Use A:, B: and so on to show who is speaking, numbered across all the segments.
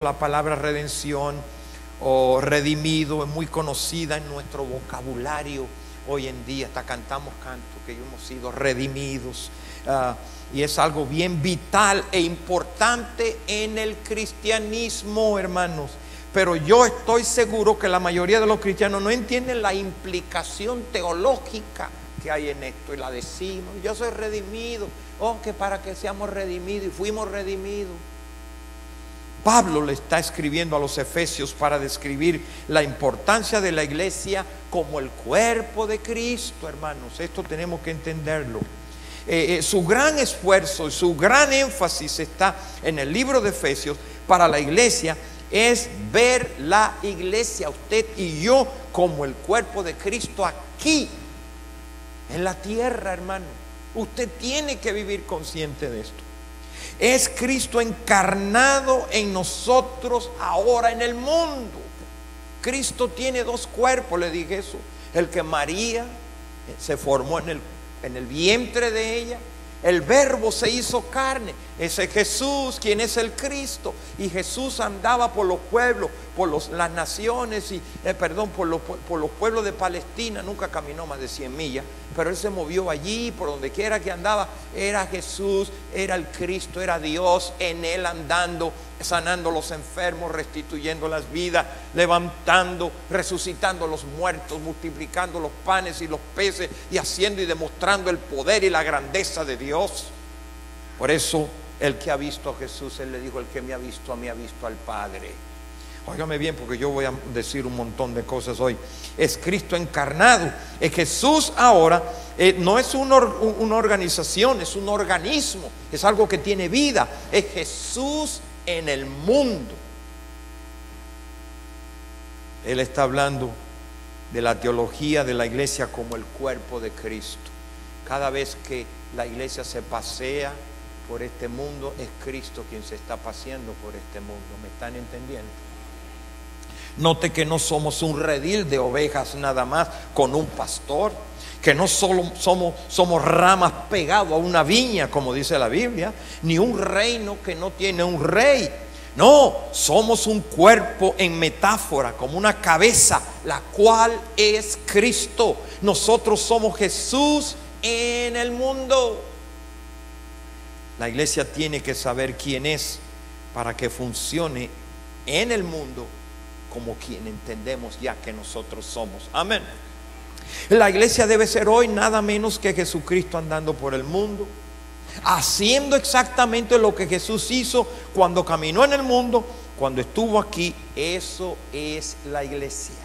A: La palabra redención o redimido es muy conocida en nuestro vocabulario hoy en día. Hasta cantamos cantos que hemos sido redimidos, y es algo bien vital e importante en el cristianismo, hermanos. Pero yo estoy seguro que la mayoría de los cristianos no entienden la implicación teológica que hay en esto, y la decimos: yo soy redimido. Oh, que para que seamos redimidos, y fuimos redimidos. Pablo le está escribiendo a los efesios para describir la importancia de la iglesia como el cuerpo de Cristo, hermanos. Esto tenemos que entenderlo. Su gran esfuerzo y su gran énfasis está en el libro de Efesios para la iglesia, es ver la iglesia, usted y yo, como el cuerpo de Cristo aquí en la tierra, hermano. Usted tiene que vivir consciente de esto. Es Cristo encarnado en nosotros ahora en el mundo. Cristo tiene dos cuerpos, le dije eso. El que María se formó en el vientre de ella. El Verbo se hizo carne. Ese Jesús, quien es el Cristo. Y Jesús andaba por los pueblos, por las naciones, por los pueblos de Palestina. Nunca caminó más de 100 millas, pero Él se movió allí, por donde quiera que andaba. Era Jesús, era el Cristo, era Dios en Él andando, sanando a los enfermos, restituyendo las vidas, levantando, resucitando a los muertos, multiplicando los panes y los peces, y haciendo y demostrando el poder y la grandeza de Dios. Por eso el que ha visto a Jesús, Él le dijo: el que me ha visto a mí ha visto al Padre. Óigame bien, porque yo voy a decir un montón de cosas hoy. Es Cristo encarnado. Es Jesús ahora. No es una organización, es un organismo. Es algo que tiene vida. Es Jesús en el mundo. Él está hablando de la teología de la iglesia como el cuerpo de Cristo. Cada vez que la iglesia se pasea por este mundo, es Cristo quien se está paseando por este mundo. ¿Me están entendiendo? Note que no somos un redil de ovejas nada más con un pastor, que no solo somos ramas pegadas a una viña, como dice la Biblia, ni un reino que no tiene un rey. No, somos un cuerpo en metáfora, como una cabeza, la cual es Cristo. Nosotros somos Jesús en el mundo. La iglesia tiene que saber quién es para que funcione en el mundo como quien entendemos ya que nosotros somos. Amén. La iglesia debe ser hoy nada menos que Jesucristo andando por el mundo, haciendo exactamente lo que Jesús hizo cuando caminó en el mundo, cuando estuvo aquí. Eso es la iglesia.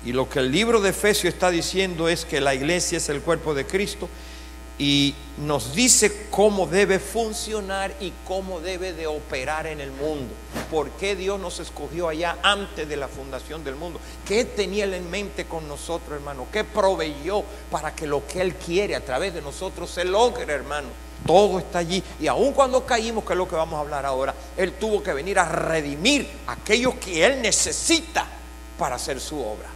A: Y lo que el libro de Efesios está diciendo es que la iglesia es el cuerpo de Cristo, y nos dice cómo debe funcionar y cómo debe de operar en el mundo. ¿Por qué Dios nos escogió allá antes de la fundación del mundo? ¿Qué tenía Él en mente con nosotros, hermano? ¿Qué proveyó para que lo que Él quiere a través de nosotros se logre, hermano? Todo está allí. Y aun cuando caímos, que es lo que vamos a hablar ahora, Él tuvo que venir a redimir a aquellos que Él necesita para hacer su obra.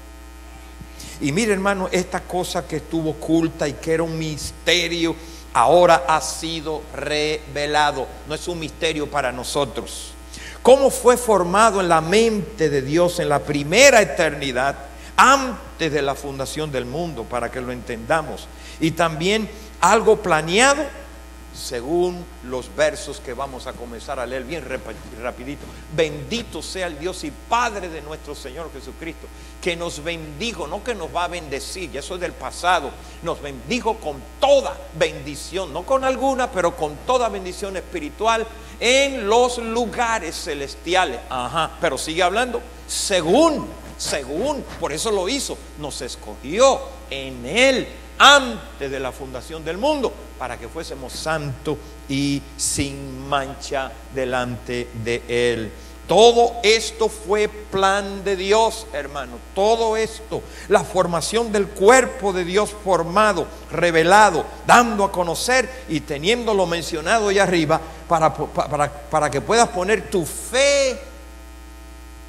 A: Y mire, hermano, esta cosa que estuvo oculta y que era un misterio, ahora ha sido revelado. No es un misterio para nosotros. ¿Cómo fue formado en la mente de Dios en la primera eternidad, antes de la fundación del mundo, para que lo entendamos? Y también algo planeado según los versos que vamos a comenzar a leer bien rapidito. Bendito sea el Dios y Padre de nuestro Señor Jesucristo, que nos bendijo, no que nos va a bendecir, ya eso es del pasado. Nos bendijo con toda bendición, no con alguna, pero con toda bendición espiritual en los lugares celestiales. Pero sigue hablando, según, por eso lo hizo, nos escogió en Él antes de la fundación del mundo, para que fuésemos santos y sin mancha delante de Él. Todo esto fue plan de Dios, hermano. Todo esto, la formación del cuerpo de Dios formado, revelado, dando a conocer y teniéndolo mencionado allá arriba, para que puedas poner tu fe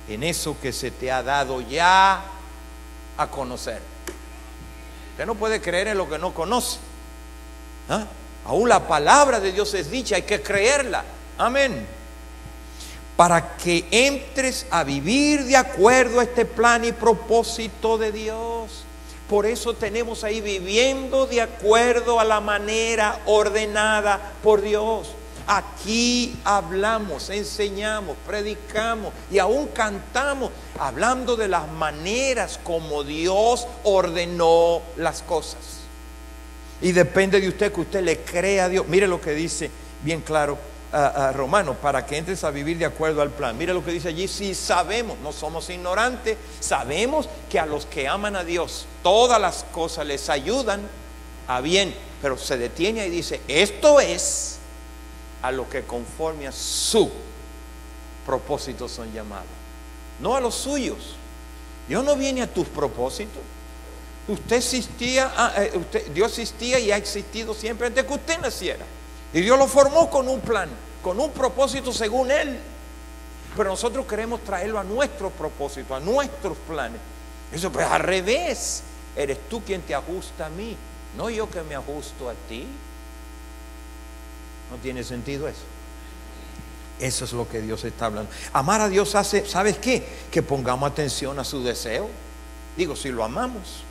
A: en eso que se te ha dado ya a conocer. Usted no puede creer en lo que no conoce. Aún la palabra de Dios es dicha, hay que creerla. Amén. para que entres a vivir de acuerdo a este plan y propósito de Dios. Por eso tenemos ahí viviendo de acuerdo a la manera ordenada por Dios. Aquí hablamos, enseñamos, predicamos y aún cantamos hablando de las maneras como Dios ordenó las cosas. Y depende de usted que usted le crea a Dios. Mire lo que dice bien claro Romanos, para que entres a vivir de acuerdo al plan. Mire lo que dice allí: si sabemos, no somos ignorantes, sabemos que a los que aman a Dios todas las cosas les ayudan a bien. Pero se detiene y dice: esto es a lo que conforme a su propósito son llamados, no a los suyos. Dios no viene a tus propósitos. Usted existía, Dios existía y ha existido siempre antes que usted naciera. Y Dios lo formó con un plan, con un propósito según Él. Pero nosotros queremos traerlo a nuestro propósito, a nuestros planes. Eso pues al revés. Eres tú quien te ajusta a mí, no yo que me ajusto a ti. No tiene sentido eso. Eso es lo que Dios está hablando. Amar a Dios hace, ¿sabes qué? Que pongamos atención a su deseo. Digo, si lo amamos,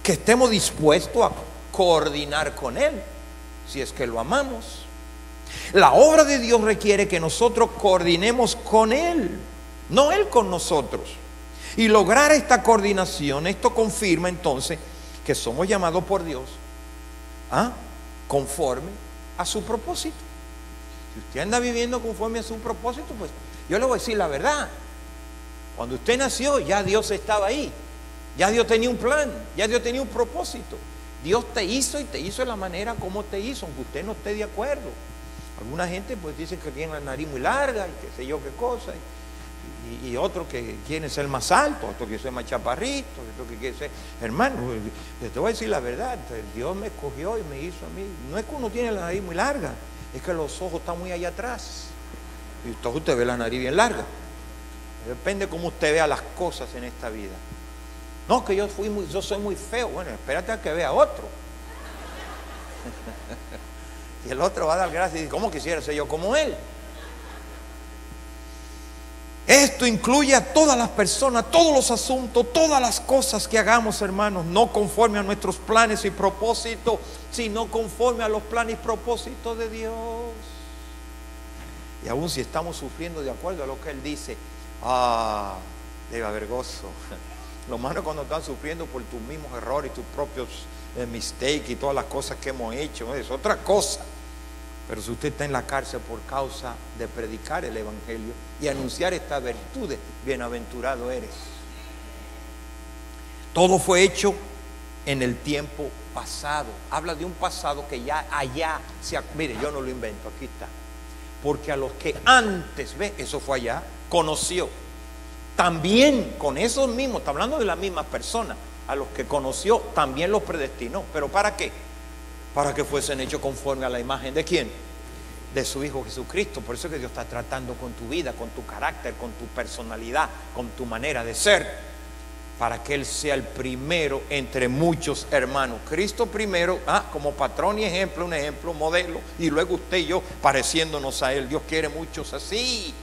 A: que estemos dispuestos a coordinar con Él, si es que lo amamos. La obra de Dios requiere que nosotros coordinemos con Él, no Él con nosotros. Y lograr esta coordinación, esto confirma entonces que somos llamados por Dios conforme a su propósito. Si usted anda viviendo conforme a su propósito, pues yo le voy a decir la verdad. Cuando usted nació, ya Dios estaba ahí. Ya Dios tenía un plan, ya Dios tenía un propósito. Dios te hizo y te hizo de la manera como te hizo, aunque usted no esté de acuerdo. Alguna gente pues dice que tiene la nariz muy larga y qué sé yo qué cosa. Y otros que quieren ser más altos, otros que quieren ser más chaparritos, otros que quieren ser... Hermano, te voy a decir la verdad, Dios me escogió y me hizo a mí. No es que uno tiene la nariz muy larga, es que los ojos están muy allá atrás. Y entonces usted ve la nariz bien larga. Depende cómo usted vea las cosas en esta vida. No, que yo soy muy feo. Bueno, espérate a que vea otro. Y el otro va a dar gracias y dice: ¿cómo quisiera ser yo como él? Esto incluye a todas las personas, todos los asuntos, todas las cosas que hagamos, hermanos, no conforme a nuestros planes y propósitos, sino conforme a los planes y propósitos de Dios. Y aún si estamos sufriendo de acuerdo a lo que Él dice, debe haber gozo. Lo malo es cuando están sufriendo por tus mismos errores, tus propios mistakes y todas las cosas que hemos hecho, es otra cosa. Pero si usted está en la cárcel por causa de predicar el Evangelio y anunciar estas virtudes, bienaventurado eres. Todo fue hecho en el tiempo pasado. Habla de un pasado que ya allá mire, yo no lo invento, aquí está. Porque a los que antes, eso fue allá, conoció. También con esos mismos, está hablando de las mismas personas, a los que conoció también los predestinó. ¿Pero para qué? Para que fuesen hechos conforme a la imagen ¿de quién? De su Hijo Jesucristo. Por eso es que Dios está tratando con tu vida, con tu carácter, con tu personalidad, con tu manera de ser, para que Él sea el primero entre muchos hermanos. Cristo primero, como patrón y ejemplo, un ejemplo, modelo, y luego usted y yo pareciéndonos a Él. Dios quiere muchos así,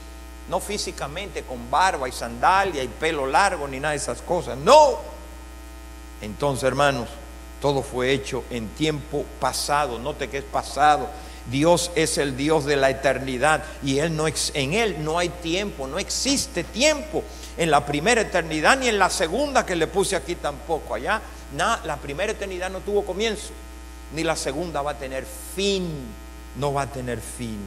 A: no físicamente con barba y sandalia y pelo largo ni nada de esas cosas, no. Entonces, hermanos, todo fue hecho en tiempo pasado. Note que es pasado. Dios es el Dios de la eternidad y en Él no hay tiempo, no existe tiempo. En la primera eternidad ni en la segunda que le puse aquí tampoco. Allá la primera eternidad no tuvo comienzo, ni la segunda va a tener fin. No va a tener fin.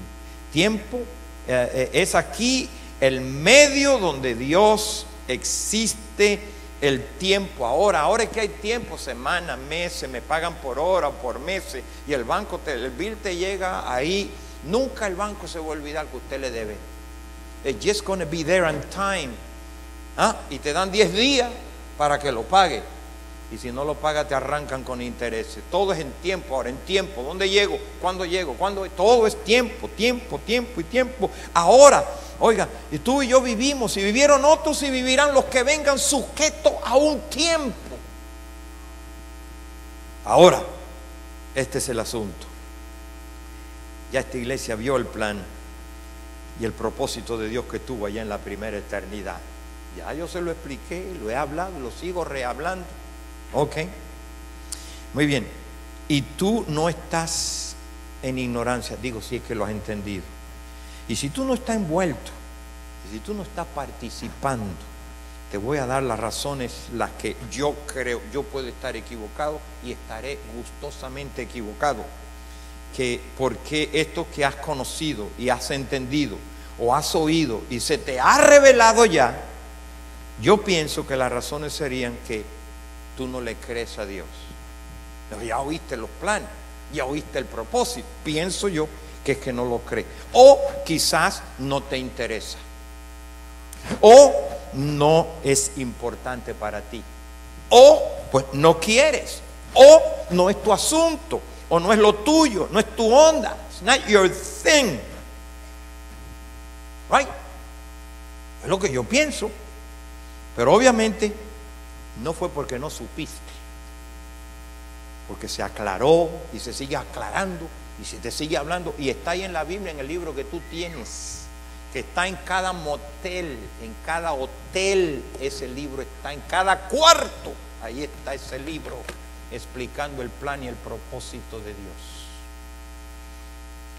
A: Tiempo es aquí el medio donde Dios existe. El tiempo, ahora es que hay tiempo, semanas, meses, me pagan por hora, por meses, y el banco, el bill te llega ahí. Nunca el banco se va a olvidar que usted le debe. It's just going to be there on time. Y te dan 10 días para que lo pague. Y si no lo paga, te arrancan con intereses. Todo es en tiempo, ahora en tiempo. ¿Dónde llego? ¿Cuándo llego? ¿Cuándo? Todo es tiempo, tiempo, tiempo y tiempo. Ahora, oiga, y tú y yo vivimos, y vivieron otros y vivirán los que vengan, sujetos a un tiempo. Ahora, este es el asunto. Ya esta iglesia vio el plan. y el propósito de Dios que tuvo allá en la primera eternidad. Ya yo se lo expliqué, lo he hablado, lo sigo rehablando. Ok, muy bien. Y tú no estás en ignorancia, digo, si es que lo has entendido. Y si tú no estás envuelto, y si tú no estás participando, te voy a dar las razones, las que yo creo. Yo puedo estar equivocado y estaré gustosamente equivocado. Que porque esto que has conocido y has entendido o has oído y se te ha revelado ya, yo pienso que las razones serían que tú no le crees a Dios. Ya oíste los planes, ya oíste el propósito. Pienso yo que es que no lo crees. O quizás no te interesa. O no es importante para ti. O pues no quieres. O no es tu asunto. O no es lo tuyo, no es tu onda. It's not your thing. Right? Es lo que yo pienso. Pero obviamente no fue porque no supiste. Porque se aclaró y se sigue aclarando y se te sigue hablando. Y está ahí en la Biblia, en el libro que tú tienes, que está en cada motel, en cada hotel. Ese libro está en cada cuarto. Ahí está ese libro explicando el plan y el propósito de Dios.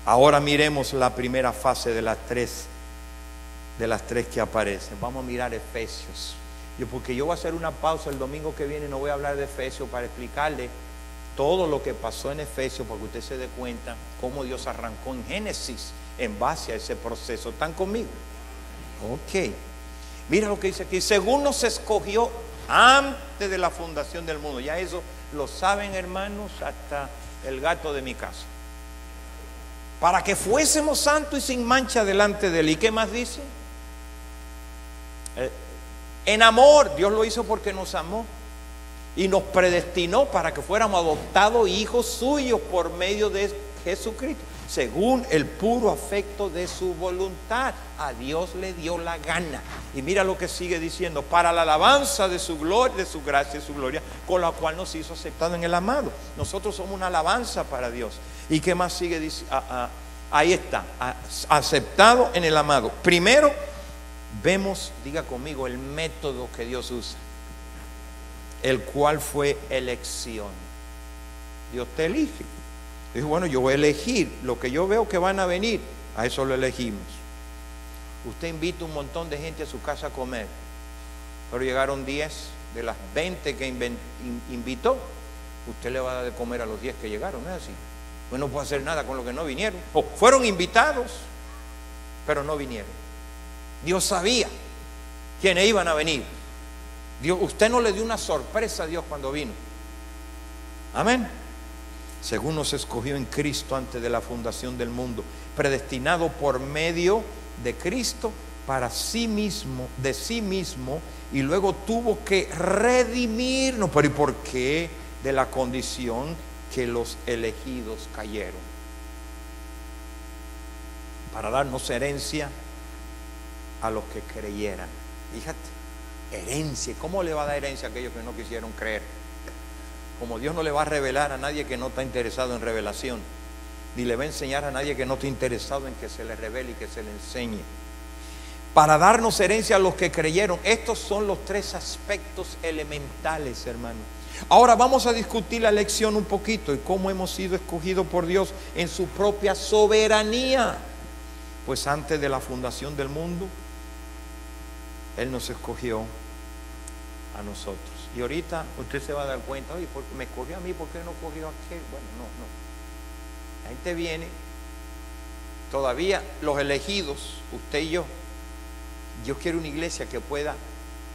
A: Ahora miremos la primera fase de las tres que aparecen. Vamos a mirar Efesios. Porque yo voy a hacer una pausa el domingo que viene, no voy a hablar de Efesios para explicarle todo lo que pasó en Efesios, porque usted se dé cuenta cómo Dios arrancó en Génesis en base a ese proceso. ¿Están conmigo? Ok. Mira lo que dice aquí. Según nos escogió antes de la fundación del mundo. Ya eso lo saben, hermanos, hasta el gato de mi casa. Para que fuésemos santos y sin mancha delante de Él. ¿Y qué más dice? En amor. Dios lo hizo porque nos amó. Y nos predestinó para que fuéramos adoptados hijos suyos por medio de Jesucristo, según el puro afecto de su voluntad. A Dios le dio la gana. Y mira lo que sigue diciendo: para la alabanza de su gloria, de su gracia y su gloria, con la cual nos hizo aceptado en el amado. Nosotros somos una alabanza para Dios. ¿Y qué más sigue diciendo? Ahí está, aceptado en el amado. Primero vemos, diga conmigo, el método que Dios usa, el cual fue elección. Dios te elige. Dijo, bueno, yo voy a elegir lo que yo veo que van a venir. A eso lo elegimos. Usted invita un montón de gente a su casa a comer, pero llegaron 10 de las 20 que invitó. Usted le va a dar de comer a los 10 que llegaron, ¿no es así? Pues no puede hacer nada con los que no vinieron. O fueron invitados, pero no vinieron. Dios sabía quiénes iban a venir. Dios, usted no le dio una sorpresa a Dios cuando vino. Amén. Según nos escogió en Cristo antes de la fundación del mundo, predestinado por medio de Cristo para sí mismo, de sí mismo, y luego tuvo que redimirnos. Pero ¿y por qué? De la condición que los elegidos cayeron, para darnos herencia a los que creyeran. Fíjate, herencia. ¿Cómo le va a dar herencia a aquellos que no quisieron creer? Como Dios no le va a revelar a nadie que no está interesado en revelación, ni le va a enseñar a nadie que no está interesado en que se le revele y que se le enseñe. Para darnos herencia a los que creyeron. Estos son los tres aspectos elementales, hermanos. Ahora vamos a discutir la elección un poquito y cómo hemos sido escogidos por Dios en su propia soberanía. Pues antes de la fundación del mundo, Él nos escogió a nosotros. Y ahorita usted se va a dar cuenta, oye, ¿por qué me escogió a mí? ¿Por qué no escogió a aquel? Bueno, no. La gente viene, todavía los elegidos, usted y yo. Dios quiere una iglesia que pueda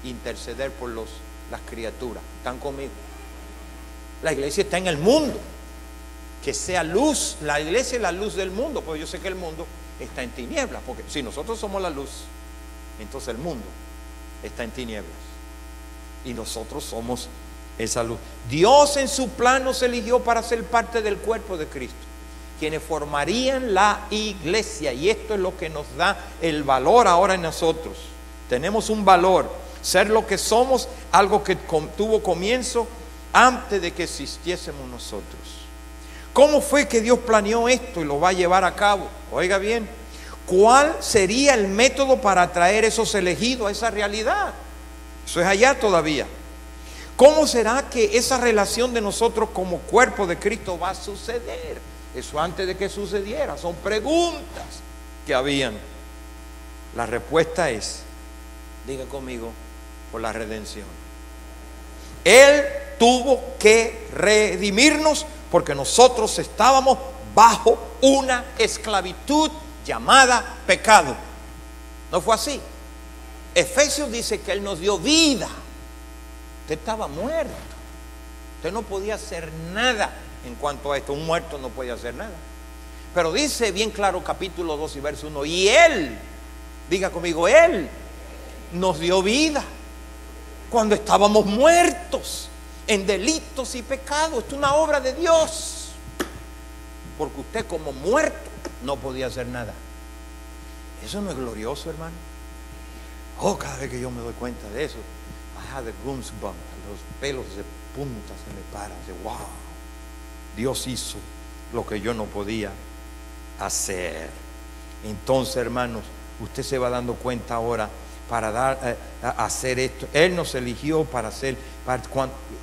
A: interceder por las criaturas. ¿Están conmigo? La iglesia está en el mundo. Que sea luz. La iglesia es la luz del mundo. Porque yo sé que el mundo está en tinieblas. Porque si nosotros somos la luz, entonces el mundo está en tinieblas. Y nosotros somos esa luz. Dios en su plan nos eligió para ser parte del cuerpo de Cristo, quienes formarían la iglesia. Y esto es lo que nos da el valor ahora en nosotros. Tenemos un valor. Ser lo que somos, algo que tuvo comienzo antes de que existiésemos nosotros. ¿Cómo fue que Dios planeó esto y lo va a llevar a cabo? Oiga bien, ¿Cuál sería el método para atraer esos elegidos a esa realidad? Eso es allá todavía. ¿Cómo será que esa relación de nosotros como cuerpo de Cristo va a suceder? Eso antes de que sucediera. Son preguntas que habían. La respuesta es, diga conmigo, por la redención. Él tuvo que redimirnos porque nosotros estábamos bajo una esclavitud llamada pecado. ¿No fue así? Efesios dice que Él nos dio vida. Usted estaba muerto. Usted no podía hacer nada en cuanto a esto. Un muerto no podía hacer nada. Pero dice bien claro capítulo 2 y verso 1. Y Él, diga conmigo, Él nos dio vida cuando estábamos muertos en delitos y pecados. Esto es una obra de Dios. Porque usted como muerto no podía hacer nada. Eso no es glorioso, hermano. Oh, cada vez que yo me doy cuenta de eso, I have the goosebumps, los pelos de punta se me paran. Wow, Dios hizo lo que yo no podía hacer. Entonces, hermanos, usted se va dando cuenta ahora para hacer esto. Él nos eligió para hacer.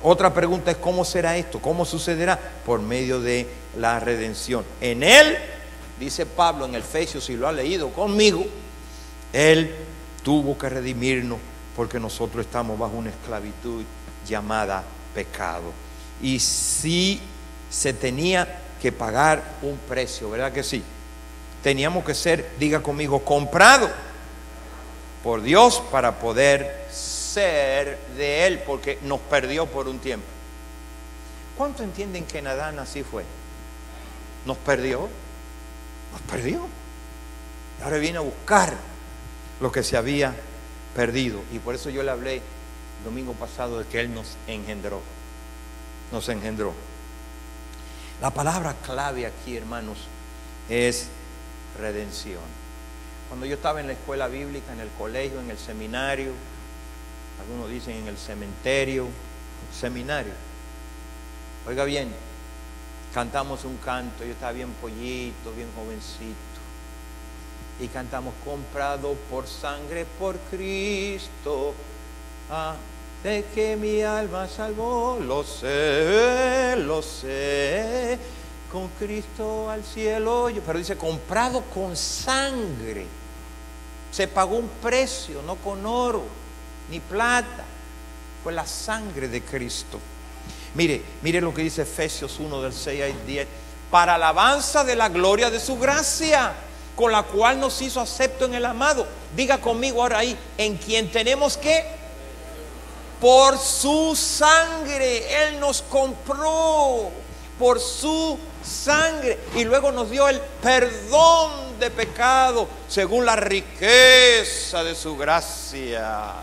A: Otra pregunta es: ¿cómo será esto? ¿Cómo sucederá? Por medio de la redención. En Él, dice Pablo en Efesios, si lo ha leído conmigo, Él tuvo que redimirnos porque nosotros estamos bajo una esclavitud llamada pecado. Y sí se tenía que pagar un precio, ¿verdad que sí? Teníamos que ser, diga conmigo, comprado por Dios para poder ser de Él, porque nos perdió por un tiempo. ¿Cuánto entienden que en Adán así fue? Nos perdió. Y ahora viene a buscar lo que se había perdido. Y por eso yo le hablé el domingo pasado de que Él nos engendró. Nos engendró. La palabra clave aquí, hermanos, es redención. Cuando yo estaba en la escuela bíblica, en el colegio, en el seminario, algunos dicen en el cementerio, seminario. Oiga bien, cantamos un canto, yo estaba bien pollito, bien jovencito, y cantamos: comprado por sangre, por Cristo, de que mi alma salvó, lo sé, con Cristo al cielo. Pero dice comprado con sangre. Se pagó un precio, no con oro ni plata, fue la sangre de Cristo. Mire lo que dice Efesios 1 del 6 al 10. Para alabanza de la gloria de su gracia, con la cual nos hizo acepto en el amado. Diga conmigo ahora ahí: en quien tenemos que, por su sangre, Él nos compró por su sangre, y luego nos dio el perdón de pecado según la riqueza de su gracia,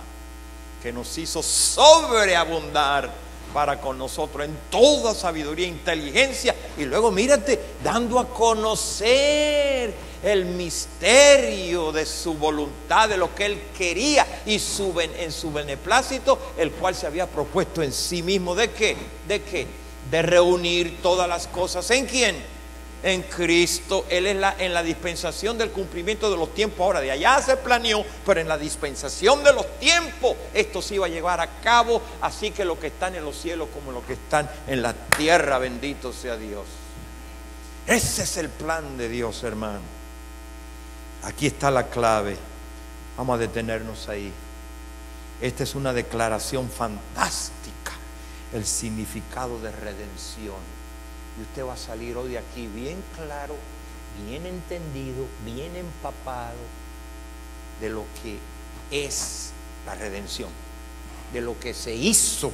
A: que nos hizo sobreabundar para con nosotros en toda sabiduría e inteligencia. Y luego mírate, dando a conocer el misterio de su voluntad, de lo que Él quería, y en su beneplácito, el cual se había propuesto en sí mismo. ¿De qué? De reunir todas las cosas. ¿En quién? En Cristo. Él es en la dispensación del cumplimiento de los tiempos. Ahora, de allá se planeó, pero en la dispensación de los tiempos esto se iba a llevar a cabo. Así que lo que están en los cielos como lo que están en la tierra, bendito sea Dios. Ese es el plan de Dios, hermano. Aquí está la clave. Vamos a detenernos ahí. Esta es una declaración fantástica, el significado de redención. Y usted va a salir hoy de aquí bien claro, bien entendido, bien empapado de lo que es la redención, de lo que se hizo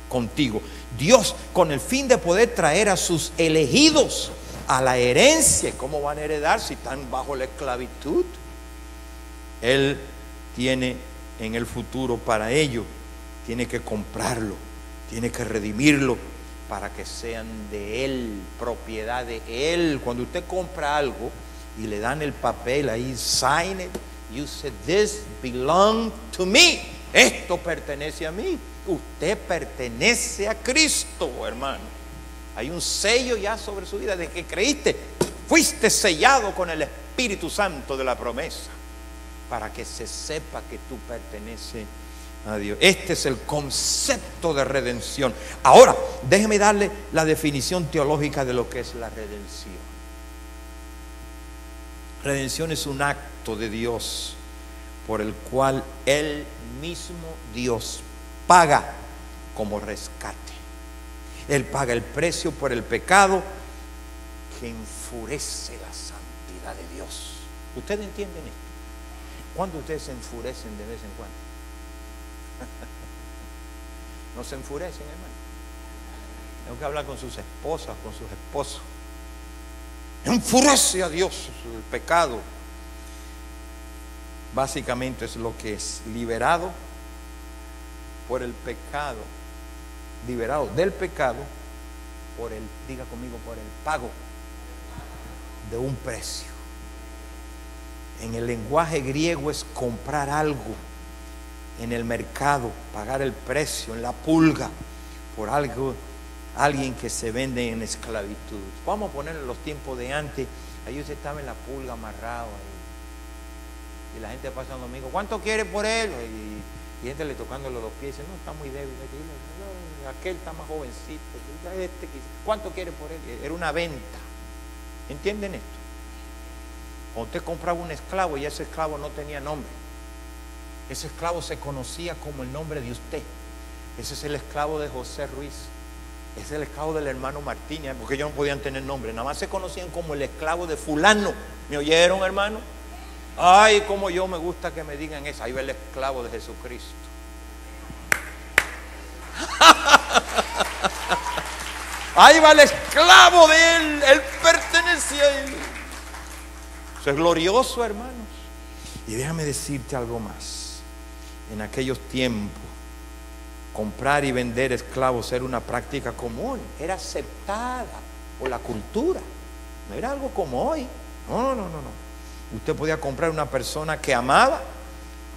A: contigo. Dios, con el fin de poder traer a sus elegidos a la herencia. ¿Cómo van a heredar si están bajo la esclavitud? Él tiene en el futuro para ello, tiene que comprarlo, tiene que redimirlo para que sean de Él, propiedad de Él. Cuando usted compra algo y le dan el papel ahí, sign it, you say this belongs to me. Esto pertenece a mí. Usted pertenece a Cristo, hermano. Hay un sello ya sobre su vida de que creíste. Fuiste sellado con el Espíritu Santo de la promesa para que se sepa que tú perteneces a Dios. Este es el concepto de redención. Ahora, déjeme darle la definición teológica de lo que es la redención. Redención es un acto de Dios por el cual Él mismo, Dios, paga como rescate. Él paga el precio por el pecado que enfurece la santidad de Dios. ¿Ustedes entienden esto? ¿Cuándo ustedes se enfurecen de vez en cuando? No se enfurecen, hermano. Tengo que hablar con sus esposas, con sus esposos. Enfurece a Dios el pecado. Básicamente es lo que es liberado por el pecado, liberado del pecado por el, diga conmigo, por el pago de un precio. En el lenguaje griego es comprar algo en el mercado, pagar el precio en la pulga por algo, alguien que se vende en esclavitud. Vamos a poner en los tiempos de antes. Ahí usted estaba en la pulga amarrado ahí, y la gente pasa domingo, ¿cuánto quiere por él? Y gente le tocándole los pies, dice, no, está muy débil, aquel está más jovencito, ¿cuánto quiere por él? Era una venta. ¿Entienden esto? Cuando usted compraba un esclavo y ese esclavo no tenía nombre, ese esclavo se conocía como el nombre de usted. Ese es el esclavo de José Ruiz, ese es el esclavo del hermano Martínez, porque ellos no podían tener nombre, nada más se conocían como el esclavo de fulano. ¿Me oyeron, hermano? Ay, como yo me gusta que me digan eso. Ahí va el esclavo de Jesucristo. Ahí va el esclavo de él, él pertenece a él. Eso es glorioso, hermanos. Y déjame decirte algo más. En aquellos tiempos, comprar y vender esclavos era una práctica común, era aceptada por la cultura, no era algo como hoy. No. Usted podía comprar una persona que amaba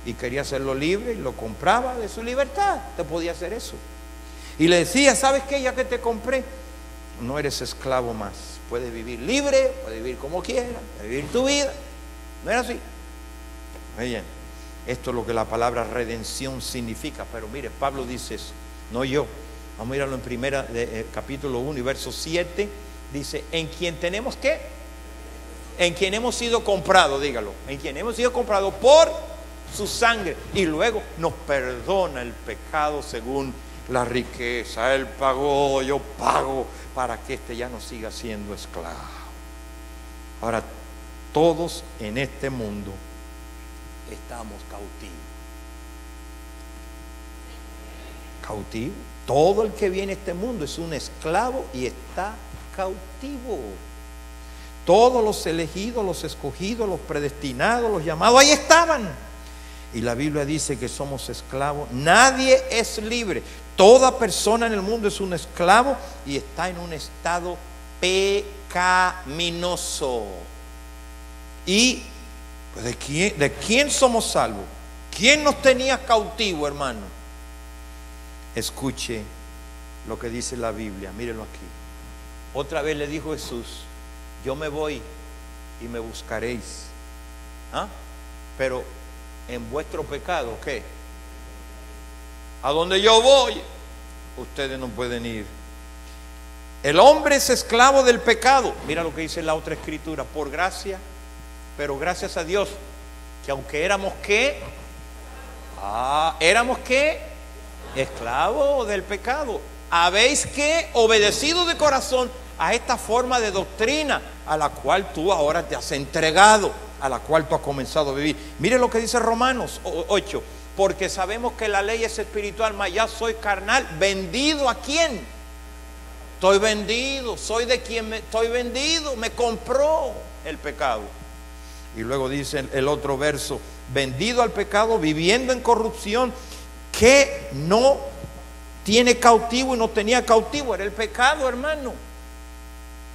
A: y quería hacerlo libre y lo compraba de su libertad. Usted podía hacer eso. Y le decía, ¿sabes qué? Ya que te compré, no eres esclavo más. Puedes vivir libre, puedes vivir como quieras, puedes vivir tu vida. No era así. Oye, esto es lo que la palabra redención significa. Pero mire, Pablo dice eso, no yo. Vamos a mirarlo en primera, capítulo 1 y verso 7. Dice, en quien tenemos que, en quien hemos sido comprados, dígalo, en quien hemos sido comprados por su sangre, y luego nos perdona el pecado según la riqueza. Él pagó, yo pago, para que este ya no siga siendo esclavo. Ahora, todos en este mundo estamos cautivos. Todo el que viene a este mundo es un esclavo y está cautivo. Todos los elegidos, los escogidos, los predestinados, los llamados, ahí estaban. Y la Biblia dice que somos esclavos. Nadie es libre. Toda persona en el mundo es un esclavo y está en un estado pecaminoso. Y pues, ¿de quién somos salvos? ¿Quién nos tenía cautivo, hermano? Escuche lo que dice la Biblia, mírenlo aquí. Otra vez le dijo Jesús, yo me voy y me buscaréis. Pero en vuestro pecado, ¿qué? A donde yo voy, ustedes no pueden ir. El hombre es esclavo del pecado. Mira lo que dice la otra escritura, por gracia, pero gracias a Dios, que aunque éramos ¿qué? Éramos ¿qué? Esclavos del pecado. Habéis que obedecido de corazón a esta forma de doctrina a la cual tú ahora te has entregado, a la cual tú has comenzado a vivir. Mire lo que dice Romanos 8, porque sabemos que la ley es espiritual, mas ya soy carnal. ¿Vendido a quién? Estoy vendido, soy de quien estoy vendido, me compró el pecado. Y luego dice el otro verso, vendido al pecado, viviendo en corrupción, que no tiene cautivo y no tenía cautivo, era el pecado, hermano.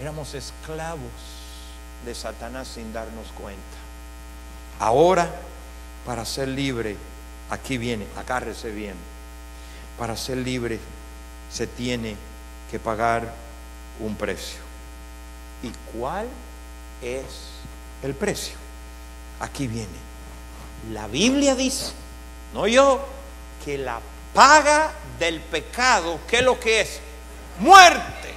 A: Éramos esclavos de Satanás sin darnos cuenta. Ahora, para ser libre, aquí viene, agárrese bien. Para ser libre se tiene que pagar un precio. ¿Y cuál es el precio. Aquí viene. La Biblia dice, no yo, que la paga del pecado, ¿qué es lo que es? Muerte.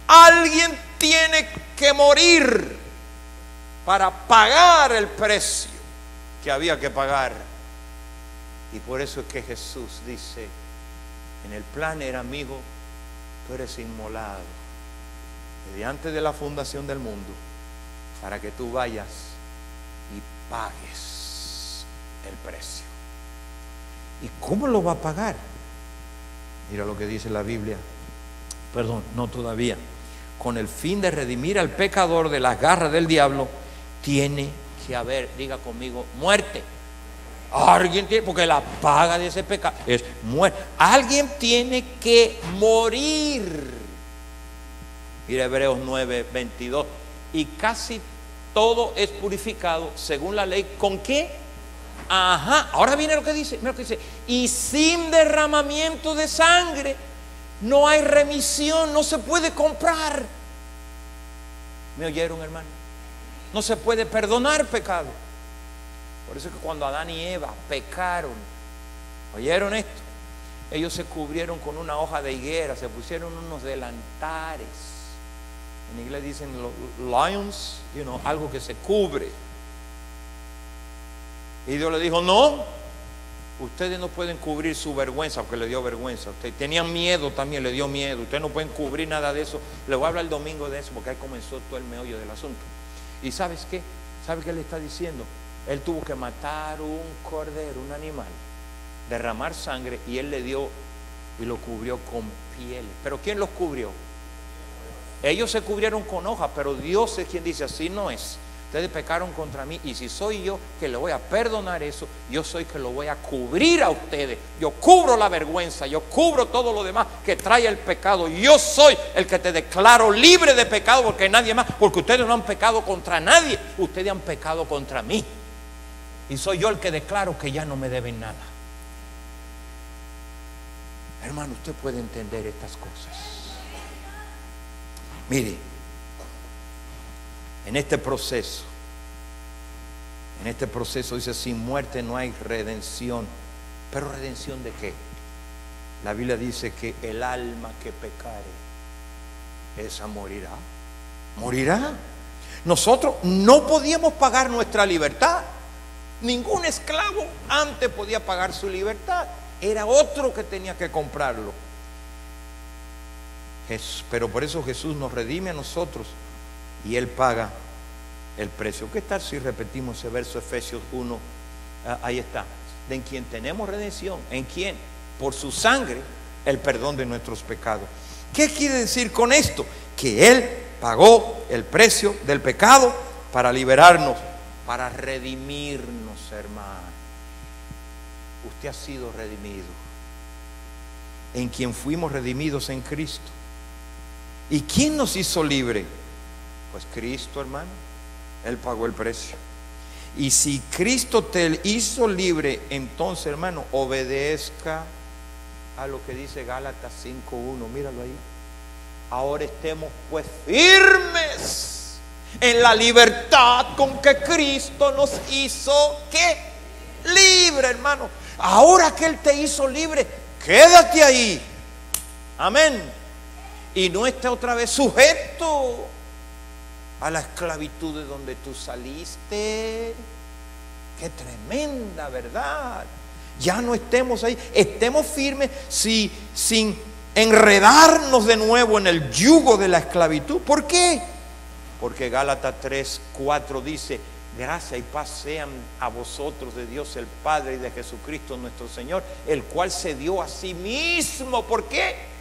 A: Alguien tiene que morir para pagar el precio que había que pagar. Y por eso es que Jesús dice, en el plan era, amigo, tú eres inmolado desde antes de la fundación del mundo, para que tú vayas y pagues el precio. ¿Y cómo lo va a pagar? Mira lo que dice la Biblia. Perdón, no todavía. Con el fin de redimir al pecador de las garras del diablo, tiene que haber, diga conmigo, muerte. Alguien tiene, porque la paga de ese pecado es muerte. Alguien tiene que morir. Mira Hebreos 9:22. Y casi todo es purificado según la ley. ¿Con qué? Ajá. Ahora viene lo que dice. Mira lo que dice. Y sin derramamiento de sangre no hay remisión. No se puede comprar. ¿Me oyeron, hermano? No se puede perdonar pecado. Por eso es que cuando Adán y Eva pecaron, ¿oyeron esto? Ellos se cubrieron con una hoja de higuera, se pusieron unos delantares. En inglés dicen lions, algo que se cubre. Y Dios le dijo, no, ustedes no pueden cubrir su vergüenza, porque le dio vergüenza. Ustedes tenían miedo también, le dio miedo. Ustedes no pueden cubrir nada de eso. Le voy a hablar el domingo de eso, porque ahí comenzó todo el meollo del asunto. ¿Y sabes qué? ¿Sabes qué le está diciendo? Él tuvo que matar un cordero, un animal, derramar sangre, y él le dio y lo cubrió con pieles. ¿Pero quién los cubrió? Ellos se cubrieron con hojas, pero Dios es quien dice, así no es. Ustedes pecaron contra mí, y si soy yo que le voy a perdonar eso, yo soy que lo voy a cubrir a ustedes. Yo cubro la vergüenza, yo cubro todo lo demás que trae el pecado. Yo soy el que te declaro libre de pecado, porque nadie más, porque ustedes no han pecado contra nadie, ustedes han pecado contra mí. Y soy yo el que declaro que ya no me deben nada. Hermano, usted puede entender estas cosas. Mire, en este proceso dice, sin muerte no hay redención. ¿Pero redención de qué? La Biblia dice que el alma que pecare, esa morirá. Morirá. Nosotros no podíamos pagar nuestra libertad. Ningún esclavo antes podía pagar su libertad. Era otro que tenía que comprarlo. Pero por eso Jesús nos redime a nosotros y Él paga el precio. ¿Qué tal si repetimos ese verso, Efesios 1? Ahí está. De en quien tenemos redención. ¿En quién? Por su sangre, el perdón de nuestros pecados. ¿Qué quiere decir con esto? Que Él pagó el precio del pecado para liberarnos, para redimirnos, hermano. Usted ha sido redimido, en quien fuimos redimidos en Cristo. ¿Y quién nos hizo libre? Pues Cristo, hermano. Él pagó el precio. Y si Cristo te hizo libre, entonces, hermano, obedezca a lo que dice Gálatas 5:1. Míralo ahí. Ahora estemos pues firmes en la libertad con que Cristo nos hizo, ¿qué? Libre, hermano. Ahora que Él te hizo libre, quédate ahí. Amén. Y no esté otra vez sujeto a la esclavitud de donde tú saliste. Qué tremenda verdad. Ya no estemos ahí. Estemos firmes sin enredarnos de nuevo en el yugo de la esclavitud. ¿Por qué? Porque Gálatas 3:4 dice: gracia y paz sean a vosotros de Dios el Padre y de Jesucristo nuestro Señor, el cual se dio a sí mismo. ¿Por qué?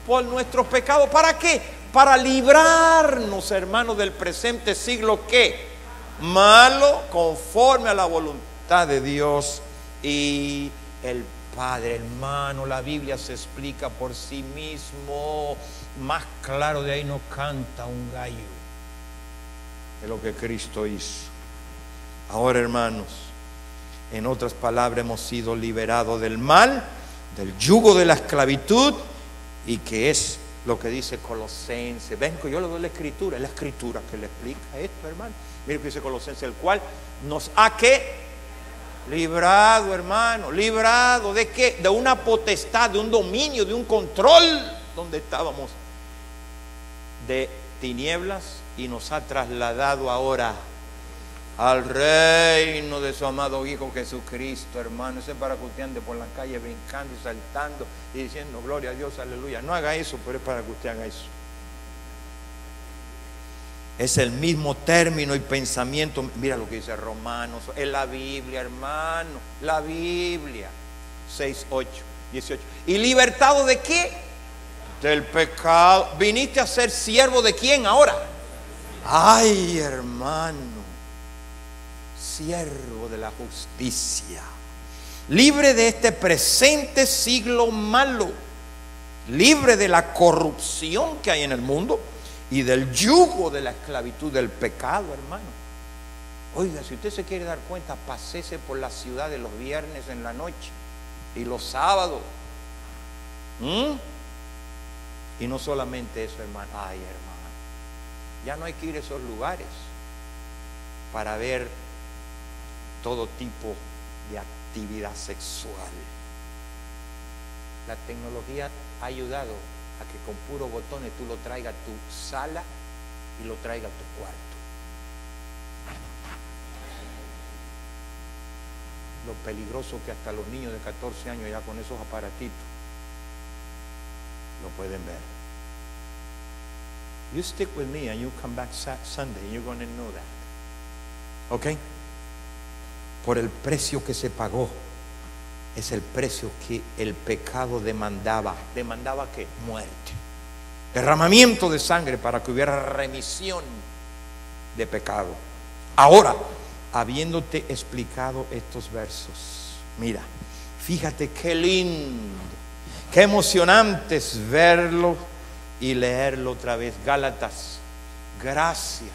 A: Por nuestros pecados. ¿Para qué? Para librarnos, hermanos, del presente siglo, ¿qué? Malo, conforme a la voluntad de Dios y el Padre. Hermano, la Biblia se explica por sí mismo. Más claro de ahí no canta un gallo de lo que Cristo hizo. Ahora, hermanos, en otras palabras, hemos sido liberados del mal, del yugo de la esclavitud, y que es lo que dice Colosenses. Ven que yo le doy la escritura, es la escritura que le explica esto, hermano. Mire que dice Colosenses, el cual nos ha ¿qué? Librado, hermano. ¿Librado de qué? De una potestad, de un dominio, de un control donde estábamos de tinieblas, y nos ha trasladado ahora al reino de su amado Hijo Jesucristo, hermano. Eso es para que usted ande por la calle brincando y saltando y diciendo gloria a Dios, aleluya. No haga eso, pero es para que usted haga eso. Es el mismo término y pensamiento. Mira lo que dice Romanos, es la Biblia, hermano, la Biblia 6, 8, 18. ¿Y libertado de qué? Del pecado. ¿Viniste a ser siervo de quién ahora? Ay, hermano, siervo de la justicia, libre de este presente siglo malo, libre de la corrupción que hay en el mundo y del yugo de la esclavitud del pecado, hermano. Oiga, si usted se quiere dar cuenta, pasese por la ciudad de los viernes en la noche y los sábados. Y no solamente eso, hermano. Ay, hermano, ya no hay que ir a esos lugares para ver todo tipo de actividad sexual. La tecnología ha ayudado a que con puros botones tú lo traigas a tu sala y lo traigas a tu cuarto. Lo peligroso que hasta los niños de 14 años ya con esos aparatitos lo pueden ver. You stick with me and you come back Sunday and you're going to know that. ¿Ok? Por el precio que se pagó, es el precio que el pecado demandaba. ¿Demandaba qué? Muerte. Derramamiento de sangre para que hubiera remisión de pecado. Ahora, habiéndote explicado estos versos, mira, fíjate qué lindo, qué emocionante es verlo y leerlo otra vez. Gálatas, gracias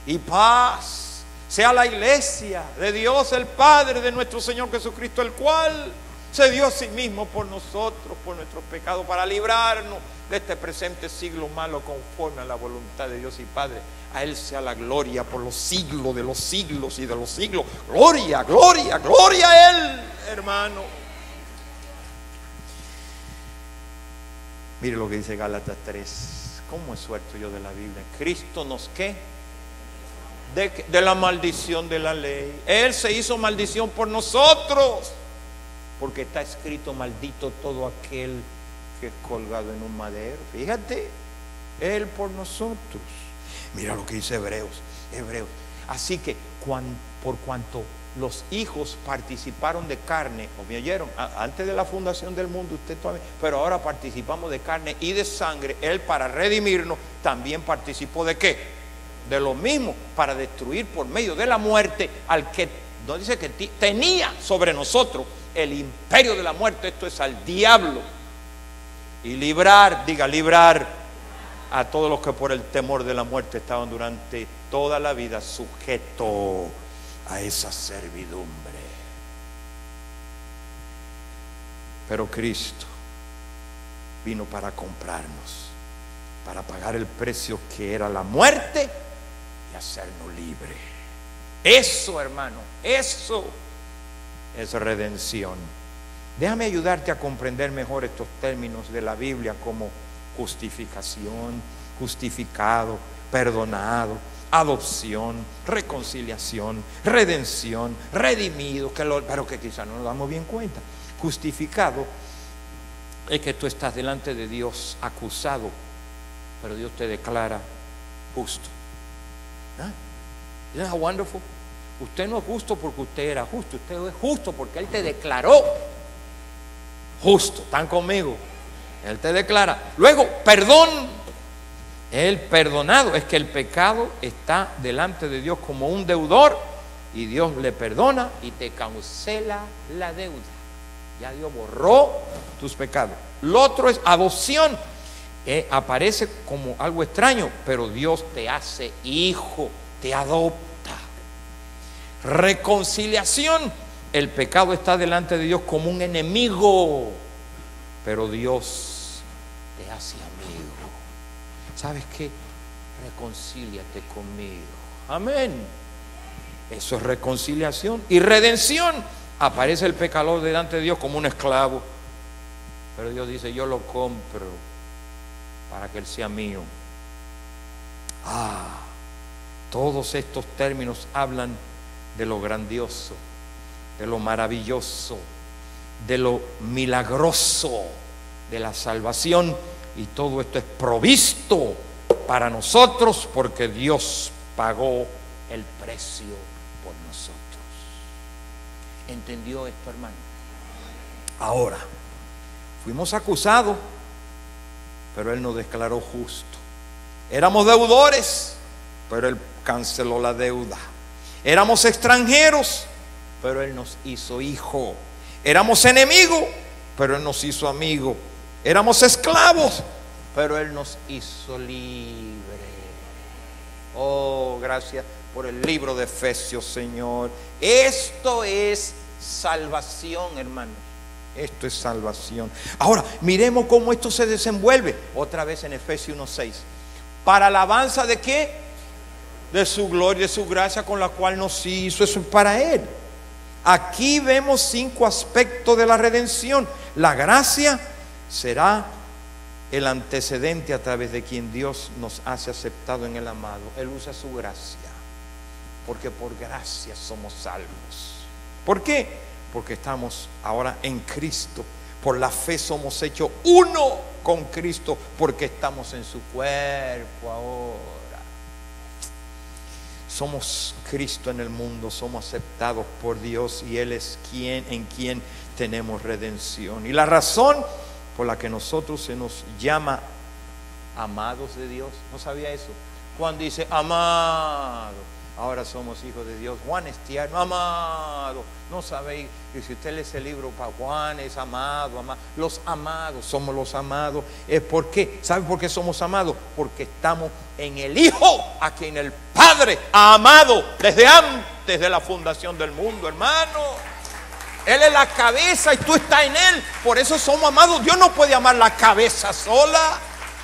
A: y paz sea la iglesia de Dios el Padre, de nuestro Señor Jesucristo, el cual se dio a sí mismo por nosotros, por nuestros pecados, para librarnos de este presente siglo malo, conforme a la voluntad de Dios y Padre. A Él sea la gloria por los siglos de los siglos y de los siglos. Gloria, gloria, gloria a Él, hermano. Mire lo que dice Gálatas 3. ¿Cómo es suelto yo de la Biblia? Cristo nos ¿qué? De la maldición de la ley. Él se hizo maldición por nosotros, porque está escrito: maldito todo aquel que es colgado en un madero. Fíjate, Él por nosotros. Mira lo que dice Hebreos. Así que por cuanto los hijos participaron de carne, ¿o me oyeron? Antes de la fundación del mundo usted todavía, pero ahora participamos de carne y de sangre. Él, para redimirnos, también participó de ¿qué? De lo mismo, para destruir por medio de la muerte al que, no dice que tenía sobre nosotros el imperio de la muerte, esto es al diablo, y librar, diga librar, a todos los que por el temor de la muerte estaban durante toda la vida sujetos a esa servidumbre. Pero Cristo vino para comprarnos, para pagar el precio que era la muerte y hacernos libres. Eso, hermano, eso es redención. Déjame ayudarte a comprender mejor estos términos de la Biblia, como justificación, justificado, perdonado, adopción, reconciliación, redención, redimido, pero que quizás no nos damos bien cuenta. Justificado es que tú estás delante de Dios acusado, pero Dios te declara justo. Isn't that wonderful? Usted no es justo porque usted era justo, usted es justo porque Él te declaró justo. ¿Están conmigo? Él te declara. Luego, perdón. El perdonado es que el pecado está delante de Dios como un deudor, y Dios le perdona y te cancela la deuda. Ya Dios borró tus pecados. Lo otro es adopción. Aparece como algo extraño, pero Dios te hace hijo, te adopta. Reconciliación. El pecado está delante de Dios como un enemigo, pero Dios te hace amigo. ¿Sabes qué? Reconcíliate conmigo. Amén. Eso es reconciliación y redención. Aparece el pecador delante de Dios como un esclavo, pero Dios dice: yo lo compro para que Él sea mío. Todos estos términos hablan de lo grandioso, de lo maravilloso, de lo milagroso de la salvación, y todo esto es provisto para nosotros porque Dios pagó el precio por nosotros. ¿Entendió esto, hermano? Ahora, fuimos acusados, pero Él nos declaró justo. Éramos deudores, pero Él canceló la deuda. Éramos extranjeros, pero Él nos hizo hijo. Éramos enemigos, pero Él nos hizo amigo. Éramos esclavos, pero Él nos hizo libre. Oh, gracias por el libro de Efesios, Señor. Esto es salvación, hermanos. Esto es salvación. Ahora, miremos cómo esto se desenvuelve. Otra vez en Efesios 1:6. ¿Para alabanza de qué? De su gloria, de su gracia con la cual nos hizo. Eso es para Él. Aquí vemos 5 aspectos de la redención. La gracia será el antecedente a través de quien Dios nos hace aceptado en el amado. Él usa su gracia, porque por gracia somos salvos. ¿Por qué? Porque estamos ahora en Cristo. Por la fe somos hechos uno con Cristo, porque estamos en su cuerpo ahora. Somos Cristo en el mundo, somos aceptados por Dios, y Él es en quien tenemos redención. Y la razón por la que nosotros se nos llama amados de Dios, ¿no sabía eso? Juan dice: amado, ahora somos hijos de Dios. Juan es tierno, amado. No sabéis, y si usted lee ese libro para Juan, es amado, amado. Los amados, somos los amados. ¿Por qué? ¿Sabe por qué somos amados? Porque estamos en el Hijo, a quien el Padre ha amado desde antes de la fundación del mundo, hermano. Él es la cabeza y tú estás en Él. Por eso somos amados. Dios no puede amar la cabeza sola.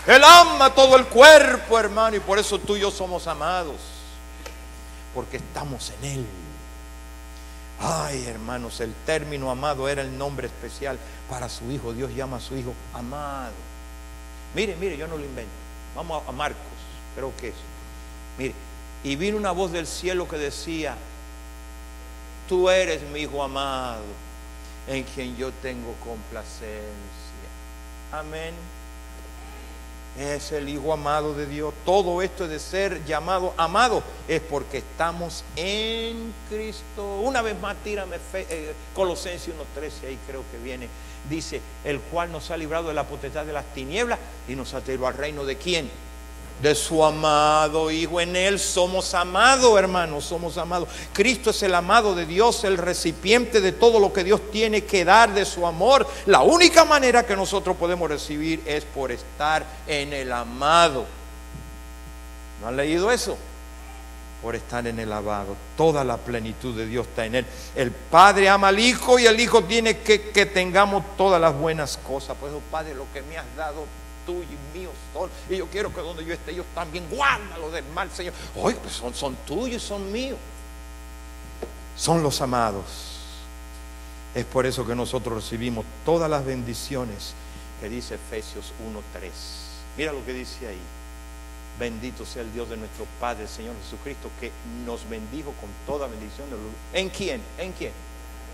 A: Él ama todo el cuerpo, hermano. Y por eso tú y yo somos amados, porque estamos en Él. Ay, hermanos, el término amado era el nombre especial para su Hijo. Dios llama a su Hijo amado. Mire, yo no lo invento. Vamos a Marcos, creo que es. Mire, y vino una voz del cielo que decía: tú eres mi Hijo amado, en quien yo tengo complacencia. Amén. Es el Hijo amado de Dios. Todo esto de ser llamado amado es porque estamos en Cristo. Una vez más, tírame Colosenses 1:13, ahí creo que viene. Dice: el cual nos ha librado de la potestad de las tinieblas y nos ha traído al reino de ¿quién? De su amado Hijo. En Él somos amados, hermanos, somos amados. Cristo es el amado de Dios, el recipiente de todo lo que Dios tiene que dar de su amor. La única manera que nosotros podemos recibir es por estar en el amado. ¿No han leído eso? Por estar en el amado. Toda la plenitud de Dios está en Él. El Padre ama al Hijo, y el Hijo tiene que tengamos todas las buenas cosas. Por eso, Padre, lo que me has dado, tuyo y mío son, y yo quiero que donde yo esté, ellos también, guárdalo del mal, Señor. Oye, pues son tuyos y son míos. Son los amados. Es por eso que nosotros recibimos todas las bendiciones que dice Efesios 1:3. Mira lo que dice ahí: bendito sea el Dios de nuestro Padre, el Señor Jesucristo, que nos bendijo con toda bendición. ¿En quién? ¿En quién?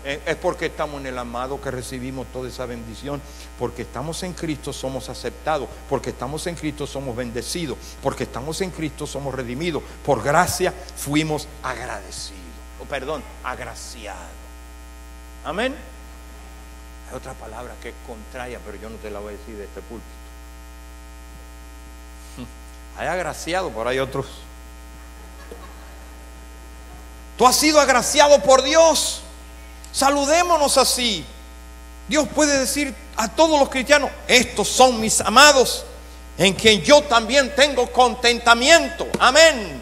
A: Es porque estamos en el amado que recibimos toda esa bendición. Porque estamos en Cristo somos aceptados. Porque estamos en Cristo somos bendecidos. Porque estamos en Cristo somos redimidos. Por gracia fuimos agradecidos. Agraciados. Amén. Hay otra palabra que es contraria, pero yo no te la voy a decir de este púlpito. Hay agraciado, pero hay otros. Tú has sido agraciado por Dios. Saludémonos así. Dios puede decir a todos los cristianos: estos son mis amados, en quien yo también tengo contentamiento. Amén.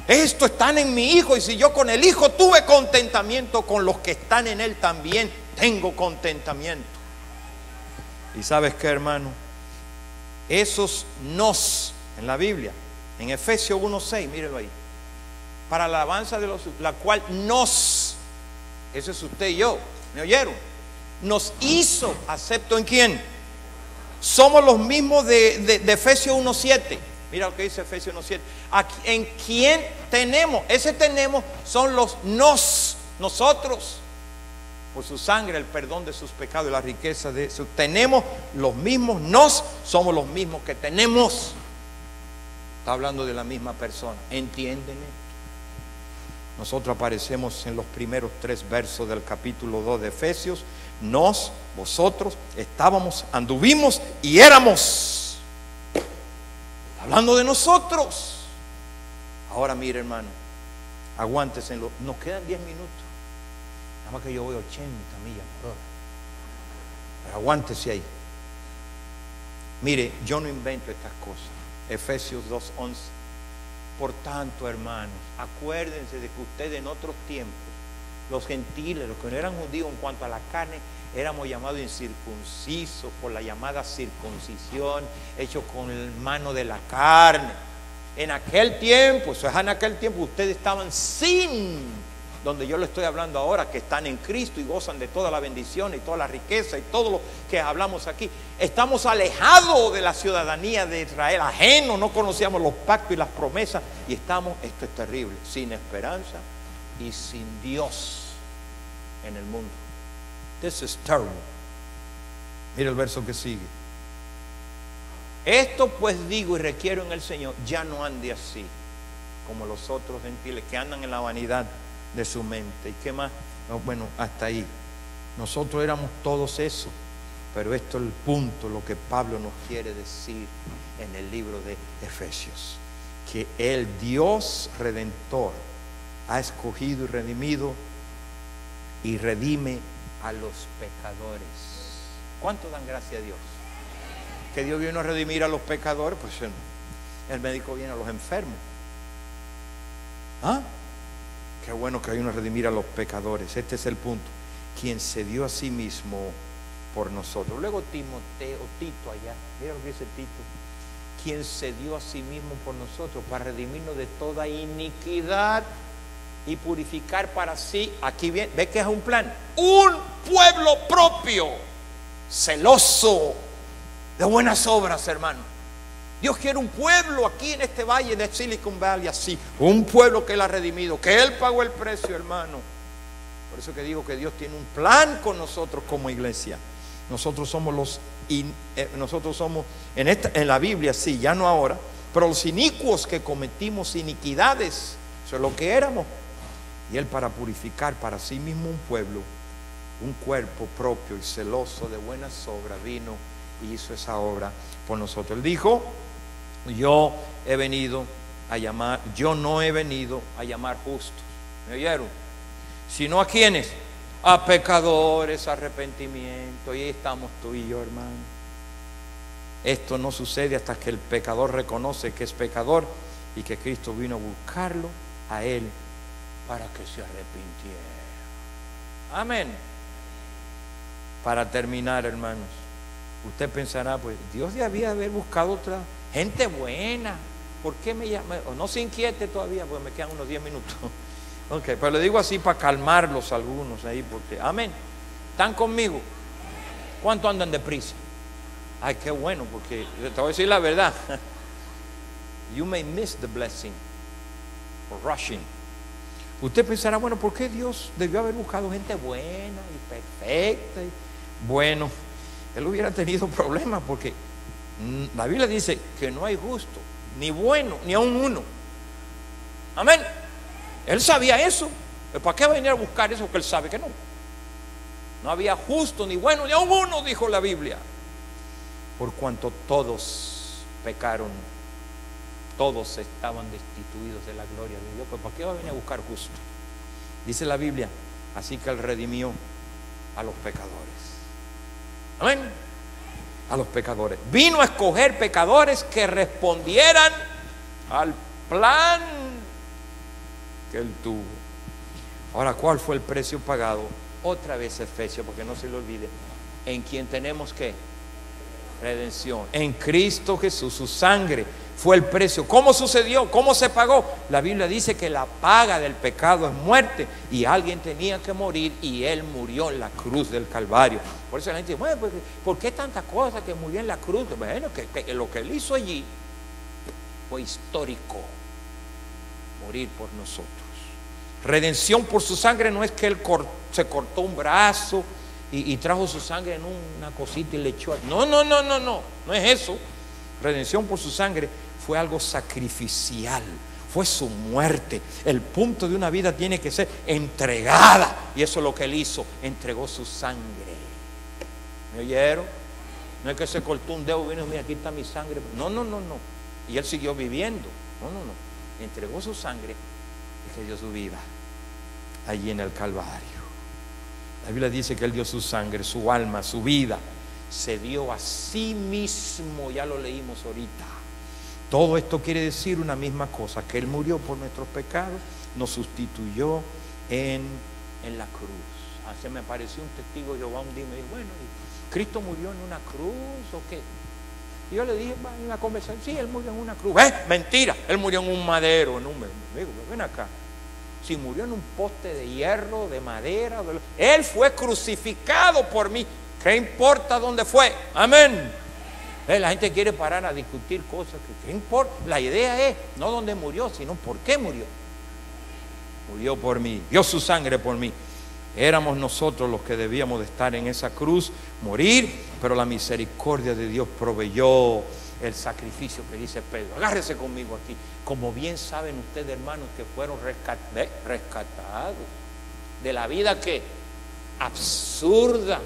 A: Estos están en mi Hijo, y si yo con el Hijo tuve contentamiento, con los que están en Él también tengo contentamiento. Y ¿sabes qué, hermano? esos nos en la Biblia, en Efesios 1:6, mírenlo ahí, para la alabanza de la cual nos, eso es usted y yo, ¿me oyeron? Nos hizo acepto en quién. Somos los mismos de Efesios 1:7. Mira lo que dice Efesios 1:7. En quién tenemos, ese tenemos son los nos, nosotros, por su sangre, el perdón de sus pecados y la riqueza de su. Tenemos los mismos nos, somos los mismos que tenemos. Está hablando de la misma persona. ¿Entienden esto? Nosotros aparecemos en los primeros 3 versos del capítulo 2 de Efesios. Nos, vosotros, estábamos, anduvimos y éramos. Hablando de nosotros. Ahora mire, hermano, aguántese. Nos quedan 10 minutos. Nada más que yo voy 80 millas por hora. Pero aguántese ahí. Mire, yo no invento estas cosas. Efesios 2:11. Por tanto, hermanos, acuérdense de que ustedes en otros tiempos, los gentiles, los que no eran judíos en cuanto a la carne, éramos llamados incircuncisos por la llamada circuncisión, hecho con mano de la carne. En aquel tiempo, eso es en aquel tiempo, ustedes estaban sin, donde yo le estoy hablando ahora, que están en Cristo y gozan de toda la bendición y toda la riqueza y todo lo que hablamos aquí. Estamos alejados de la ciudadanía de Israel, ajenos, no conocíamos los pactos y las promesas y estamos, esto es terrible, sin esperanza y sin Dios en el mundo. This is terrible. Mira el verso que sigue. Esto pues digo y requiero en el Señor, ya no ande así como los otros gentiles que andan en la vanidad de su mente. ¿Y qué más? No, bueno, hasta ahí. Nosotros éramos todos eso, pero esto es el punto, lo que Pablo nos quiere decir en el libro de Efesios, que el Dios Redentor ha escogido y redimido y redime a los pecadores. ¿Cuánto dan gracias a Dios? Que Dios vino a redimir a los pecadores. Pues el médico viene a los enfermos. ¿Ah? Qué bueno que hay uno a redimir a los pecadores. Este es el punto. Quien se dio a sí mismo por nosotros. Luego Timoteo, Tito allá, mira lo que dice Tito. Quien se dio a sí mismo por nosotros para redimirnos de toda iniquidad y purificar para sí, aquí viene, ve que es un plan, un pueblo propio, celoso de buenas obras, hermano. Dios quiere un pueblo aquí en este valle de Silicon Valley así, un pueblo que Él ha redimido, que Él pagó el precio, hermano. Por eso que digo que Dios tiene un plan con nosotros como iglesia. Nosotros somos nosotros somos en la Biblia, sí, ya no ahora, pero los inicuos que cometimos iniquidades, eso es lo que éramos. Y Él, para purificar para sí mismo un pueblo, un cuerpo propio y celoso de buenas obras, vino y hizo esa obra por nosotros. Él dijo: yo he venido a llamar, yo no he venido a llamar justos, ¿me oyeron? Sino a quienes, a pecadores, arrepentimiento. Y ahí estamos tú y yo, hermano. Esto no sucede hasta que el pecador reconoce que es pecador y que Cristo vino a buscarlo a él para que se arrepintiera. Amén. Para terminar, hermanos, usted pensará, pues Dios debía haber buscado otra gente buena. ¿Por qué me llama? No se inquiete todavía, porque me quedan unos 10 minutos. Ok, pero le digo así para calmarlos algunos ahí, porque, amén. ¿Están conmigo? ¿Cuánto andan deprisa? Ay, qué bueno, porque te voy a decir la verdad. You may miss the blessing for rushing. Usted pensará, bueno, ¿por qué Dios debió haber buscado gente buena y perfecta? Bueno, Él hubiera tenido problemas, porque la Biblia dice que no hay justo, ni bueno, ni aun uno. Amén. Él sabía eso. ¿Para qué venir a buscar eso que Él sabe que no? No había justo, ni bueno, ni aun uno, dijo la Biblia. Por cuanto todos pecaron, todos estaban destituidos de la gloria de Dios. Pues ¿para qué va a venir a buscar justo? Dice la Biblia, así que Él redimió a los pecadores. Amén. A los pecadores. Vino a escoger pecadores que respondieran al plan que Él tuvo. Ahora, ¿cuál fue el precio pagado? Otra vez Efesios, porque no se lo olvide. En quien tenemos que Redención. En Cristo Jesús, su sangre fue el precio. ¿Cómo sucedió? ¿Cómo se pagó? La Biblia dice que la paga del pecado es muerte, y alguien tenía que morir, y Él murió en la cruz del Calvario. Por eso la gente dice, bueno, ¿por qué tantas cosas que murió en la cruz? Bueno, que lo que Él hizo allí fue histórico, morir por nosotros. Redención por su sangre no es que Él se cortó un brazo y trajo su sangre en una cosita y le echó. No es eso. Redención por su sangre fue algo sacrificial, fue su muerte. El punto de una vida tiene que ser entregada, y eso es lo que Él hizo, entregó su sangre. ¿Me oyeron? No es que se cortó un dedo y vino, mira, aquí está mi sangre. No. Y Él siguió viviendo. No. Entregó su sangre y que dio su vida allí en el Calvario. La Biblia dice que Él dio su sangre, su alma, su vida. Se dio a sí mismo, ya lo leímse ahorita. Todo esto quiere decir una misma cosa, que Él murió por nuestros pecados, nos sustituyó en la cruz. Se me apareció un testigo de Jehová un día y me dijo, bueno, ¿Cristo murió en una cruz o qué? Y yo le dije en la conversación, sí, Él murió en una cruz. Mentira, Él murió en un madero, en un... Digo, ven acá. Si murió en un poste de hierro, de madera, Él fue crucificado por mí. ¿Qué importa dónde fue? Amén. La gente quiere parar a discutir cosas que ¿qué importa? La idea es no dónde murió, sino por qué murió. Murió por mí, dio su sangre por mí. Éramos nosotros los que debíamos de estar en esa cruz, morir, pero la misericordia de Dios proveyó el sacrificio que dice Pedro. Agárrese conmigo aquí. Como bien saben ustedes, hermanos, que fueron rescatados de la vida que absurda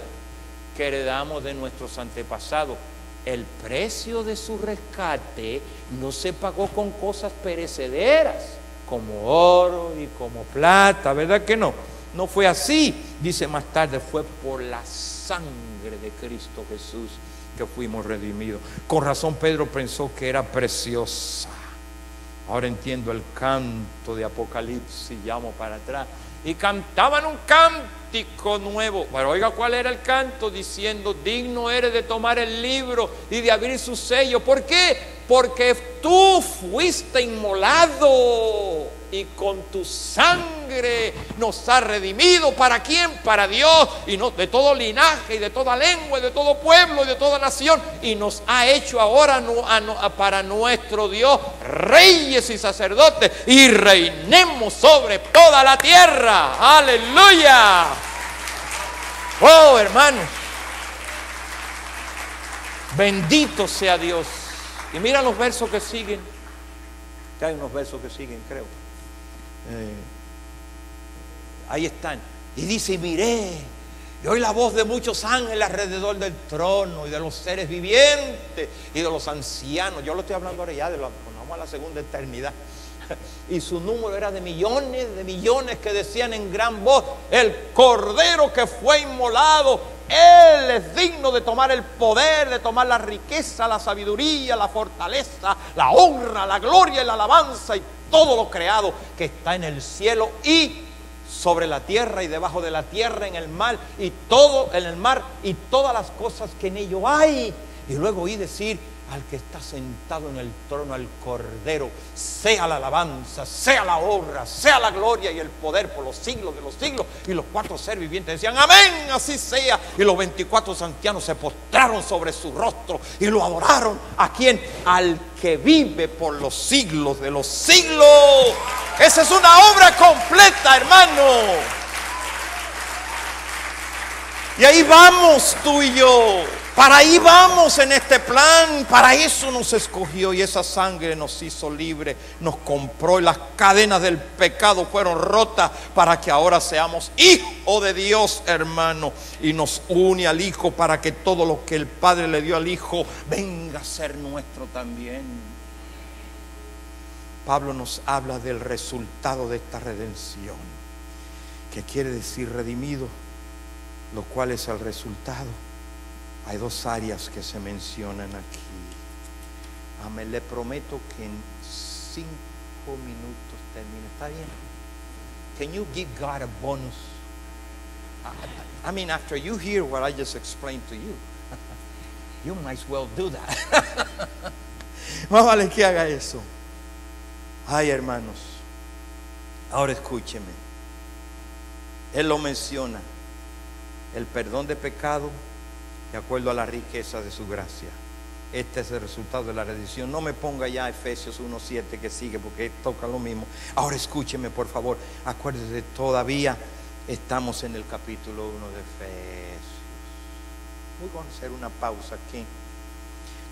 A: que heredamos de nuestros antepasados. El precio de su rescate no se pagó con cosas perecederas como oro y como plata, ¿verdad que no? No fue así. Dice más tarde, fue por la sangre de Cristo Jesús que fuimos redimidos. Con razón Pedro pensó que era preciosa. Ahora entiendo el canto de Apocalipsis. Llamo para atrás y cantaban un cántico nuevo. Pero oiga, ¿cuál era el canto? Diciendo, digno eres de tomar el libro y de abrir su sello. ¿Por qué? Porque tú fuiste inmolado y con tu sangre nos has redimido. ¿Para quién? Para Dios, y no de todo linaje y de toda lengua y de todo pueblo y de toda nación, y nos ha hecho ahora para nuestro Dios reyes y sacerdotes, y reinemos sobre toda la tierra. Aleluya. Oh, hermanos, bendito sea Dios. Y mira los versos que siguen. Que hay unos versos que siguen, creo. Ahí están. Y dice, y miré, y oí la voz de muchos ángeles alrededor del trono, y de los seres vivientes, y de los ancianos. Yo lo estoy hablando ahora ya, vamos a la segunda eternidad. Y su número era de millones que decían en gran voz, el Cordero que fue inmolado, Él es digno de tomar el poder, de tomar la riqueza, la sabiduría, la fortaleza, la honra, la gloria y la alabanza, y todo lo creado que está en el cielo y sobre la tierra y debajo de la tierra, en el mar y todo en el mar y todas las cosas que en ello hay. Y luego oí decir al que está sentado en el trono, al Cordero, sea la alabanza, sea la honra, sea la gloria y el poder por los siglos de los siglos. Y los cuatro seres vivientes decían, amén, así sea. Y los 24 ancianos se postraron sobre su rostro y lo adoraron. ¿A quién? Al que vive por los siglos de los siglos. Esa es una obra completa, hermano. Y ahí vamos tú y yo. Para ahí vamos en este plan. Para eso nos escogió, y esa sangre nos hizo libres, nos compró, y las cadenas del pecado fueron rotas para que ahora seamos hijos de Dios, hermano. Y nos une al Hijo para que todo lo que el Padre le dio al Hijo venga a ser nuestro también. Pablo nos habla del resultado de esta redención, que quiere decir redimido, lo cual es el resultado. Hay dos áreas que se mencionan aquí. Amén. Le prometo que en 5 minutos termino. ¿Está bien? Can you give God a bonus? I mean, after you hear what I just explained to you. You might as well do that. Más vale que haga eso. Ay, hermanos, ahora escúcheme. Él lo menciona, el perdón de pecado de acuerdo a la riqueza de su gracia. Este es el resultado de la redención. No me ponga ya Efesios 1:7 que sigue, porque toca lo mismo. Ahora escúcheme, por favor. Acuérdese, todavía estamos en el capítulo 1 de Efesios. Voy a hacer una pausa aquí.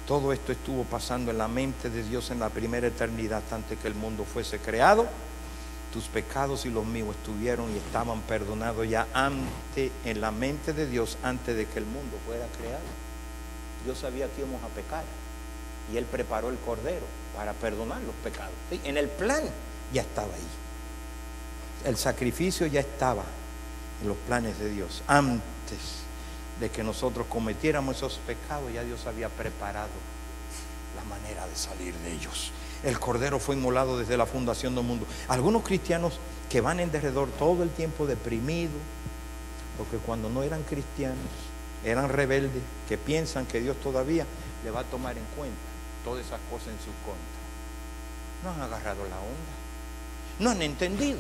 A: Todo esto estuvo pasando en la mente de Dios en la primera eternidad, antes que el mundo fuese creado. Tus pecados y los míos estuvieron y estaban perdonados ya antes, en la mente de Dios, antes de que el mundo fuera creado. Dios sabía que íbamos a pecar y Él preparó el cordero para perdonar los pecados. ¿Sí? En el plan ya estaba ahí. El sacrificio ya estaba en los planes de Dios. Antes de que nosotros cometiéramos esos pecados, ya Dios había preparado la manera de salir de ellos. El cordero fue inmolado desde la fundación del mundo. Algunos cristianos que van en derredor todo el tiempo deprimidos, porque cuando no eran cristianos eran rebeldes, que piensan que Dios todavía le va a tomar en cuenta todas esas cosas en su contra. No han agarrado la onda, no han entendido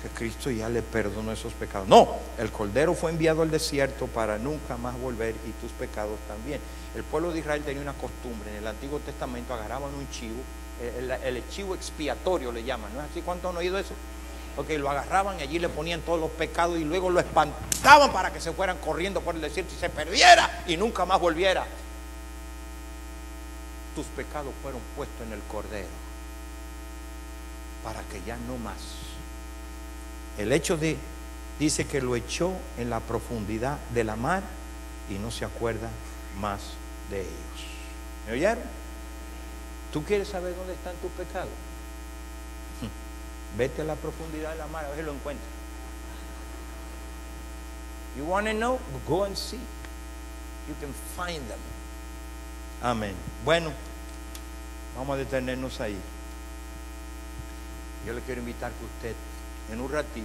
A: que Cristo ya le perdonó esos pecados. No, el cordero fue enviado al desierto para nunca más volver, y tus pecados también. El pueblo de Israel tenía una costumbre. En el Antiguo Testamento agarraban un chivo, el chivo expiatorio le llaman, ¿no es así? ¿Cuántos han oído eso? Porque lo agarraban y allí le ponían todos los pecados y luego lo espantaban para que se fueran corriendo por el desierto y se perdiera y nunca más volviera. Tus pecados fueron puestos en el cordero para que ya no más. El hecho de, dice que lo echó en la profundidad de la mar y no se acuerda más de ellos. ¿Me oyeron? ¿Tú quieres saber dónde están tus pecados? Vete a la profundidad de la mar, a ver si lo encuentras. You want to know? Go and see. You can find them. Amén. Bueno, vamos a detenernos ahí. Yo le quiero invitar que usted, en un ratito,